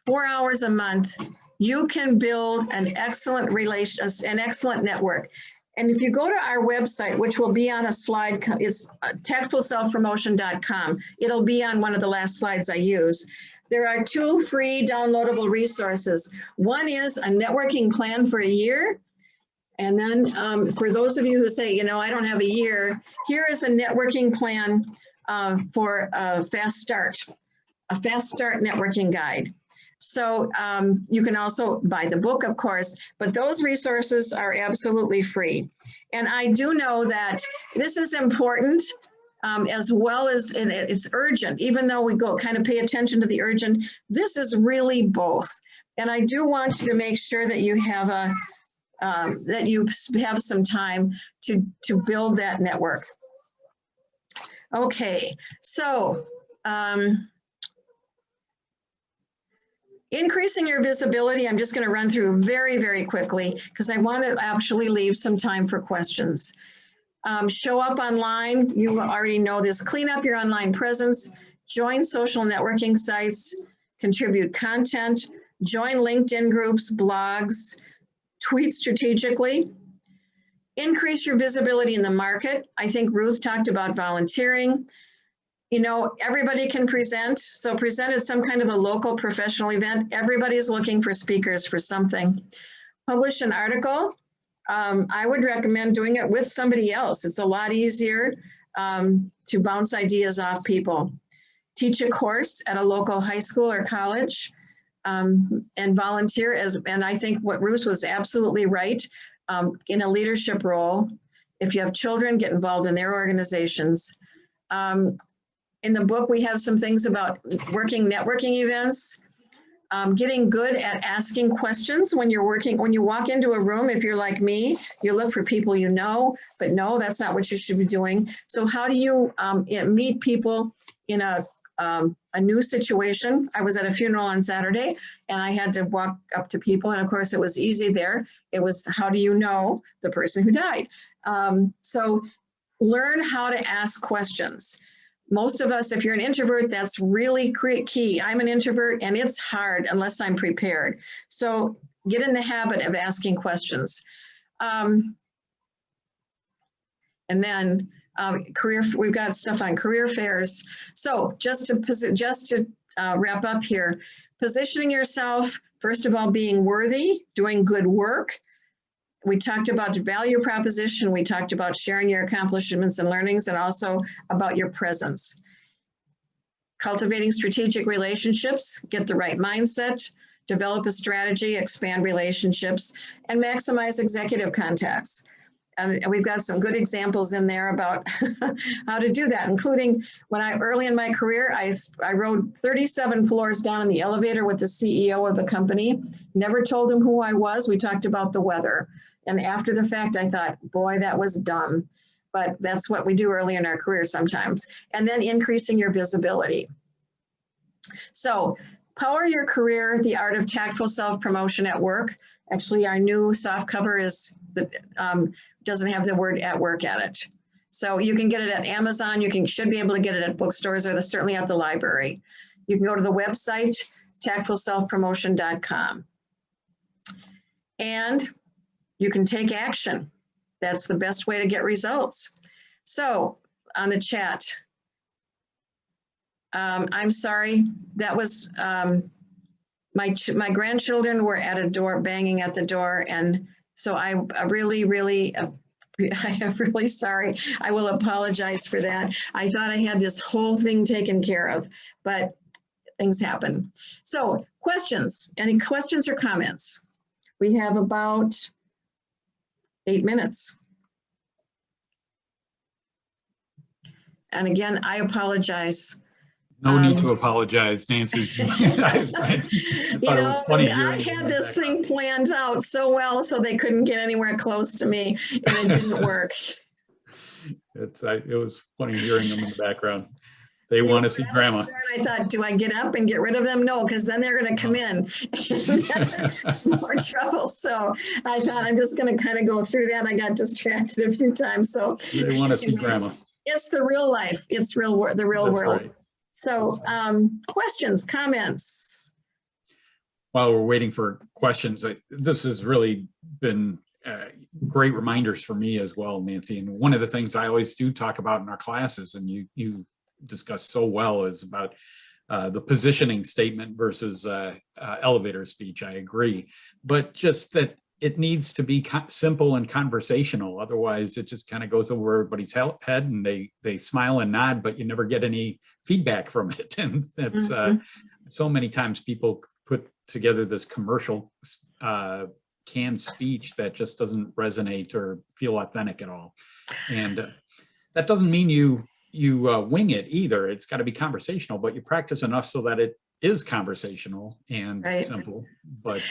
4 hours a month, you can build an excellent network. And if you go to our website, which will be on a slide, it's tactfulselfpromotion.com. It'll be on one of the last slides I use. There are 2 free downloadable resources. One is a networking plan for a year. And then for those of you who say, you know, I don't have a year, here is a networking plan for a fast start networking guide. So you can also buy the book, of course, but those resources are absolutely free. And I do know that this is important as well as it's urgent, even though we kind of pay attention to the urgent, this is really both. And I do want you to make sure that you have that you have some time to build that network. Okay, so increasing your visibility, I'm just going to run through very, very quickly because I want to actually leave some time for questions. Show up online, you already know this. Clean up your online presence, join social networking sites, contribute content, join LinkedIn groups, blogs, tweet strategically, increase your visibility in the market. I think Ruth talked about volunteering. You know, everybody can present, so present at some kind of a local professional event. Everybody's looking for speakers for something. Publish an article. I would recommend doing it with somebody else. It's a lot easier to bounce ideas off people. Teach a course at a local high school or college and volunteer and I think what Ruth was absolutely right, in a leadership role. If you have children, get involved in their organizations. In the book, we have some things about networking events, getting good at asking questions when you're working. When you walk into a room, if you're like me, you look for people you know, but no, that's not what you should be doing. So how do you meet people in a new situation? I was at a funeral on Saturday and I had to walk up to people, and of course it was easy there. It was, how do you know the person who died? So learn how to ask questions. Most of us, if you're an introvert, that's really key. I'm an introvert and it's hard unless I'm prepared. So get in the habit of asking questions. And then we've got stuff on career fairs. So just to wrap up here, positioning yourself, first of all, being worthy, doing good work. We talked about value proposition. We talked about sharing your accomplishments and learnings, and also about your presence. Cultivating strategic relationships, get the right mindset, develop a strategy, expand relationships, and maximize executive contacts. And we've got some good examples in there about how to do that, including when early in my career, I rode 37 floors down in the elevator with the CEO of the company, never told him who I was. We talked about the weather. And after the fact, I thought, boy, that was dumb. But that's what we do early in our career sometimes. And then increasing your visibility. So Power Your Career, The Art of Tactful Self-Promotion at Work. Actually, our new soft cover doesn't have the word "at work" at it. So you can get it at Amazon. You should be able to get it at bookstores or certainly at the library. You can go to the website, tactfulselfpromotion.com. And you can take action. That's the best way to get results. So on the chat, I'm sorry, that was, my grandchildren were at a door, banging at the door. And so I'm really sorry. I will apologize for that. I thought I had this whole thing taken care of, but things happen. So questions, any questions or comments? We have about 8 minutes. And again, I apologize. No need to apologize, Nancy. I thought it was funny. I had this thing planned out so well so they couldn't get anywhere close to me, and it didn't work. It was funny hearing them in the background. They want to see Grandma. I thought, do I get up and get rid of them? No, because then they're going to come in. More trouble. So I thought I'm just going to kind of go through that. I got distracted a few times. So they want to see Grandma. It's the real life. It's the real That's world. Right. So questions, comments? While we're waiting for questions, this has really been great reminders for me as well, Nancy. And one of the things I always do talk about in our classes, and you discuss so well, is about the positioning statement versus elevator speech. I agree, but just that it needs to be simple and conversational. Otherwise, it just kind of goes over everybody's head, and they smile and nod, but you never get any feedback from it. And that's so many times people put together this commercial canned speech that just doesn't resonate or feel authentic at all. And that doesn't mean you wing it either. It's got to be conversational, but you practice enough so that it is conversational and simple, but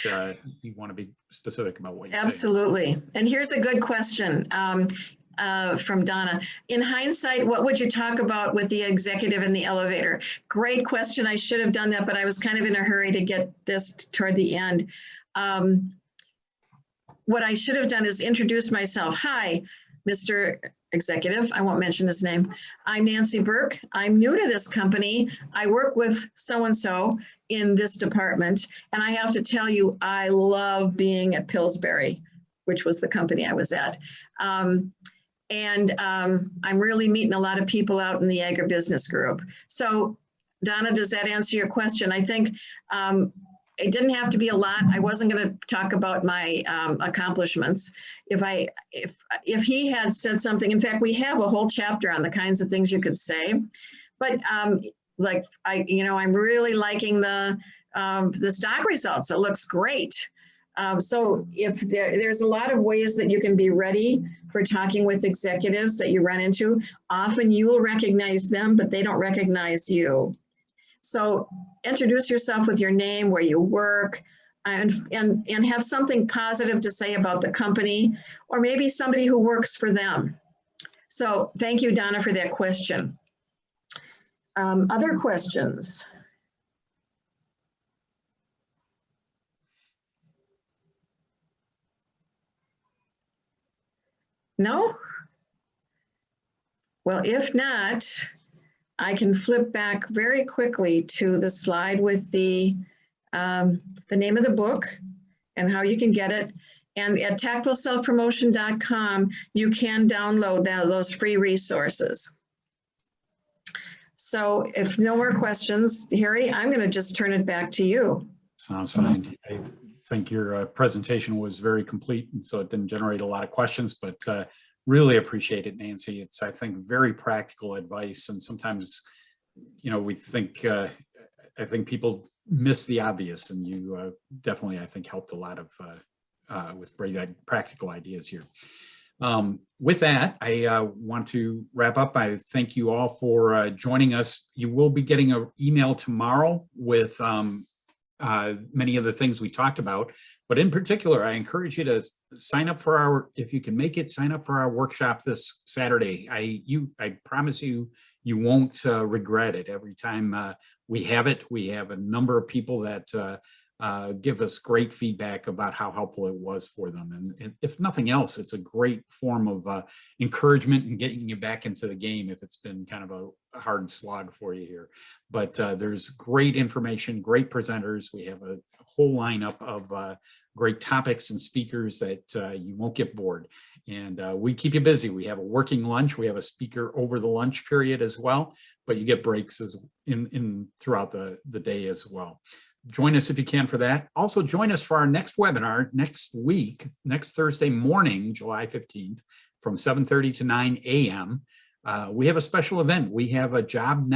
you want to be specific about what you say. Absolutely. And here's a good question from Donna. In hindsight, what would you talk about with the executive in the elevator? Great question. I should have done that, but I was kind of in a hurry to get this toward the end. What I should have done is introduce myself. Hi, Mr. Executive. I won't mention his name. I'm Nancy Burke. I'm new to this company. I work with so-and-so in this department. And I have to tell you, I love being at Pillsbury, which was the company I was at. I'm really meeting a lot of people out in the agribusiness group. So Donna, does that answer your question? I think it didn't have to be a lot. I wasn't going to talk about my accomplishments. If he had said something, in fact, we have a whole chapter on the kinds of things you could say. But like I'm really liking the stock results. It looks great. So if there's a lot of ways that you can be ready for talking with executives that you run into. Often you will recognize them, but they don't recognize you. So introduce yourself with your name, where you work, and have something positive to say about the company, or maybe somebody who works for them. So thank you, Donna, for that question. Other questions? No? Well, if not, I can flip back very quickly to the slide with the name of the book and how you can get it. And at tactfulselfpromotion.com, you can download those free resources. So if no more questions, Harry, I'm going to just turn it back to you. Sounds fine. I think your presentation was very complete, and so it didn't generate a lot of questions, but really appreciate it, Nancy. It's, I think, very practical advice, and sometimes, we think, I think people miss the obvious, and you definitely, I think, helped a lot of with great practical ideas here. With that, I want to wrap up. I thank you all for joining us. You will be getting an email tomorrow with many of the things we talked about, but in particular, I encourage you to sign up for our, if you can make it, sign up for our workshop this Saturday. I promise you, you won't regret it. Every time we have it, we have a number of people that give us great feedback about how helpful it was for them. And if nothing else, it's a great form of encouragement and getting you back into the game if it's been kind of a hard slog for you here. But there's great information, great presenters. We have a whole lineup of great topics and speakers that you won't get bored. And we keep you busy. We have a working lunch. We have a speaker over the lunch period as well, but you get breaks throughout the day as well. Join us if you can for that. Also join us for our next webinar next week, next Thursday morning, July 15th, from 7:30 to 9 a.m. We have a special event. We have a job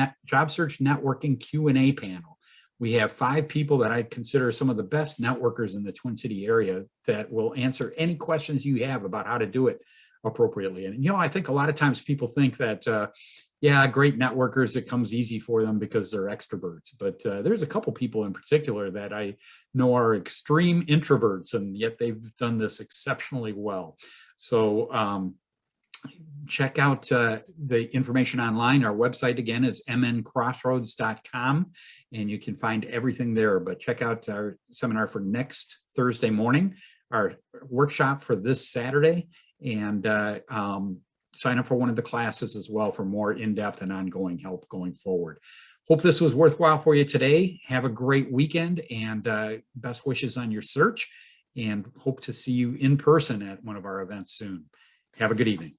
search networking Q&A panel. We have 5 people that I consider some of the best networkers in the Twin City area that will answer any questions you have about how to do it appropriately. And, I think a lot of times people think that, yeah, great networkers, it comes easy for them because they're extroverts. But there's a couple people in particular that I know are extreme introverts, and yet they've done this exceptionally well. So check out the information online. Our website, again, is mncrossroads.com, and you can find everything there. But check out our seminar for next Thursday morning, our workshop for this Saturday, and sign up for one of the classes as well for more in-depth and ongoing help going forward. Hope this was worthwhile for you today. Have a great weekend, and best wishes on your search, and hope to see you in person at one of our events soon. Have a good evening.